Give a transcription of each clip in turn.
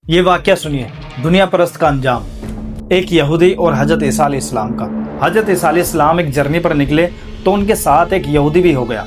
یہ واقعہ سنیے، دنیا پرست کا انجام۔ ایک یہودی اور حضرت عیسیٰ علیہ السلام کا۔ حضرت عیسیٰ علیہ السلام ایک جرنی پر نکلے تو ان کے ساتھ ایک یہودی بھی ہو گیا۔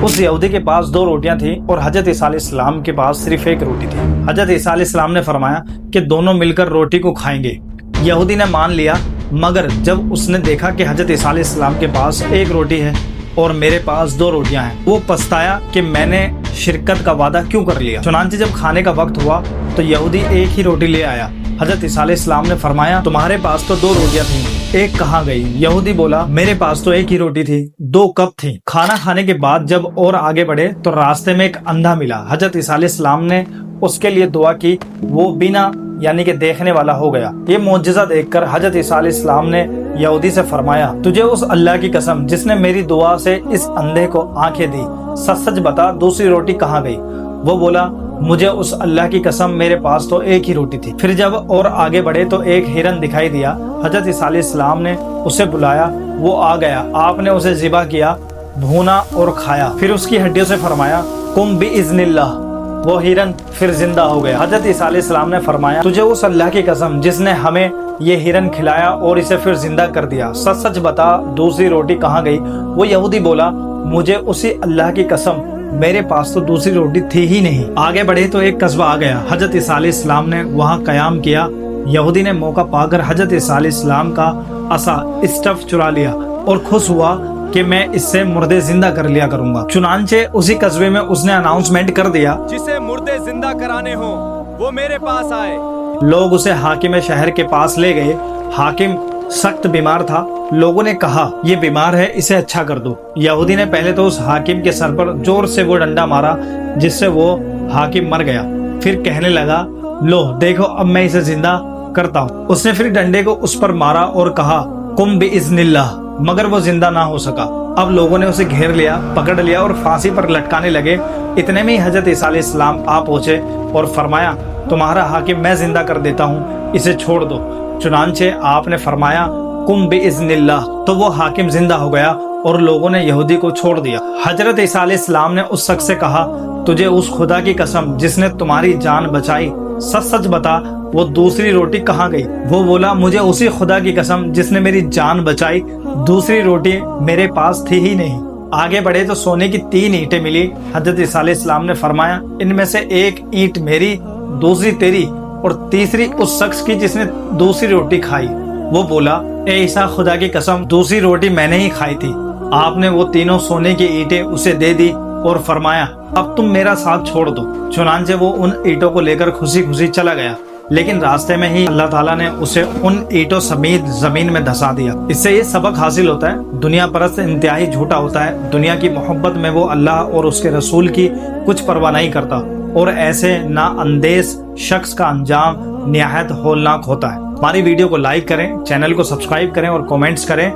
اس یہودی کے پاس 2 روٹیاں تھیں اور حضرت عیسیٰ علیہ السلام کے پاس صرف 1 روٹی تھی۔ حضرت عیسیٰ علیہ السلام نے فرمایا کہ دونوں مل کر روٹی کو کھائیں گے۔ یہودی نے مان لیا، مگر جب اس نے دیکھا کہ حضرت عیسیٰ علیہ السلام کے پاس 1 روٹی ہے اور میرے پاس 2 روٹیاں ہیں، وہ پچھتایا کہ میں نے شرکت کا وعدہ کیوں کر لیا۔ چنانچہ جب کھانے کا وقت ہوا تو یہودی 1 ہی روٹی لے آیا۔ حضرت عیسیٰ علیہ السلام نے فرمایا تمہارے پاس تو 2 روٹیاں تھیں، 1 کہاں گئی؟ یہودی بولا میرے پاس تو 1 ہی روٹی تھی، 2 کب تھی؟ کھانا کھانے کے بعد جب اور آگے بڑھے تو راستے میں ایک اندھا ملا۔ حضرت عیسیٰ علیہ السلام نے اس کے لیے دعا کی، وہ بینا یعنی کہ دیکھنے والا ہو گیا۔ یہ معجزہ دیکھ کر حضرت عیسیٰ علیہ السلام نے یہودی سے فرمایا تجھے اس اللہ کی قسم جس نے میری دعا سے اس اندھے کو آنکھیں دی، سچ سچ بتا دوسری روٹی کہاں گئی؟ وہ بولا مجھے اس اللہ کی قسم میرے پاس تو 1 ہی روٹی تھی۔ پھر جب اور آگے بڑھے تو ایک ہرن دکھائی دیا۔ حضرت عیسیٰ علیہ السلام نے اسے بلایا، وہ آ گیا۔ آپ نے اسے ذبح کیا، بھونا اور کھایا، پھر اس کی ہڈیوں سے فرمایا قم بإذن اللہ۔ وہ ہرن پھر زندہ ہو گیا۔ حضرت عیسیٰ علیہ السلام نے فرمایا تجھے اس اللہ کی قسم جس نے ہمیں یہ ہرن کھلایا اور اسے پھر زندہ کر دیا، سچ سچ بتا دوسری روٹی کہاں گئی؟ وہ یہودی بولا مجھے اسی اللہ کی قسم میرے پاس تو دوسری روٹی تھی ہی نہیں۔ آگے بڑھے تو ایک قصبہ آ گیا۔ حضرت عیسیٰ علیہ السلام نے وہاں قیام کیا۔ یہودی نے موقع پا کر حضرت عیسیٰ علیہ السلام کا عصا اسٹف چرا لیا اور خوش ہوا کہ میں اس سے مردے زندہ کر لیا کروں گا۔ چنانچہ اسی قصبے میں اس نے اناؤنسمنٹ کر دیا جسے مردے زندہ کرانے ہوں وہ میرے پاس آئے۔ لوگ اسے حاکم شہر کے پاس لے گئے۔ حاکم سخت بیمار تھا۔ لوگوں نے کہا یہ بیمار ہے، اسے اچھا کر دو۔ یہودی نے پہلے تو اس حاکم کے سر پر زور سے وہ ڈنڈا مارا جس سے وہ حاکم مر گیا۔ پھر کہنے لگا لو دیکھو اب میں اسے زندہ کرتا ہوں۔ اس نے پھر ڈنڈے کو اس پر مارا اور کہا قم بإذن اللہ، مگر وہ زندہ نہ ہو سکا۔ اب لوگوں نے اسے گھیر لیا، پکڑ لیا اور پھانسی پر لٹکانے لگے۔ اتنے میں ہی حضرت عیسیٰ علیہ السلام آ پہنچے اور فرمایا تمہارا حاکم میں زندہ کر دیتا ہوں، اسے چھوڑ دو۔ چنانچہ آپ نے فرمایا قم بإذن اللہ، تو وہ حاکم زندہ ہو گیا اور لوگوں نے یہودی کو چھوڑ دیا۔ حضرت عیسیٰ علیہ السلام نے اس شخص سے کہا تجھے اس خدا کی قسم جس نے تمہاری جان بچائی، سچ سچ بتا وہ دوسری روٹی کہاں گئی؟ وہ بولا مجھے اسی خدا کی قسم جس نے میری جان بچائی، دوسری روٹی میرے پاس تھی ہی نہیں۔ آگے بڑھے تو سونے کی 3 اینٹیں ملی۔ حضرت عیسیٰ علیہ السلام نے فرمایا ان میں سے 1 اینٹ میری، دوسری تیری اور تیسری اس شخص کی جس نے دوسری روٹی کھائی۔ وہ بولا اے عیسیٰ خدا کی قسم دوسری روٹی میں نے ہی کھائی تھی۔ آپ نے وہ تینوں سونے کی اینٹیں اسے دے دی اور فرمایا اب تم میرا ساتھ چھوڑ دو۔ چنانچہ وہ ان اینٹوں کو لے کر خوشی خوشی چلا گیا، لیکن راستے میں ہی اللہ تعالیٰ نے اسے ان اینٹوں سمیت زمین میں دھسا دیا۔ اس سے یہ سبق حاصل ہوتا ہے دنیا پرست انتہائی جھوٹا ہوتا ہے۔ دنیا کی محبت میں وہ اللہ اور اس کے رسول کی کچھ پرواہ نہیں کرتا، اور ایسے نا اندیش شخص کا انجام نہایت ہولناک ہوتا ہے۔ ہماری ویڈیو کو لائک کریں، چینل کو سبسکرائب کریں اور کومنٹس کریں۔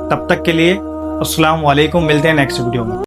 تب تک کے لیے السلام علیکم، ملتے ہیں نیکسٹ ویڈیو میں۔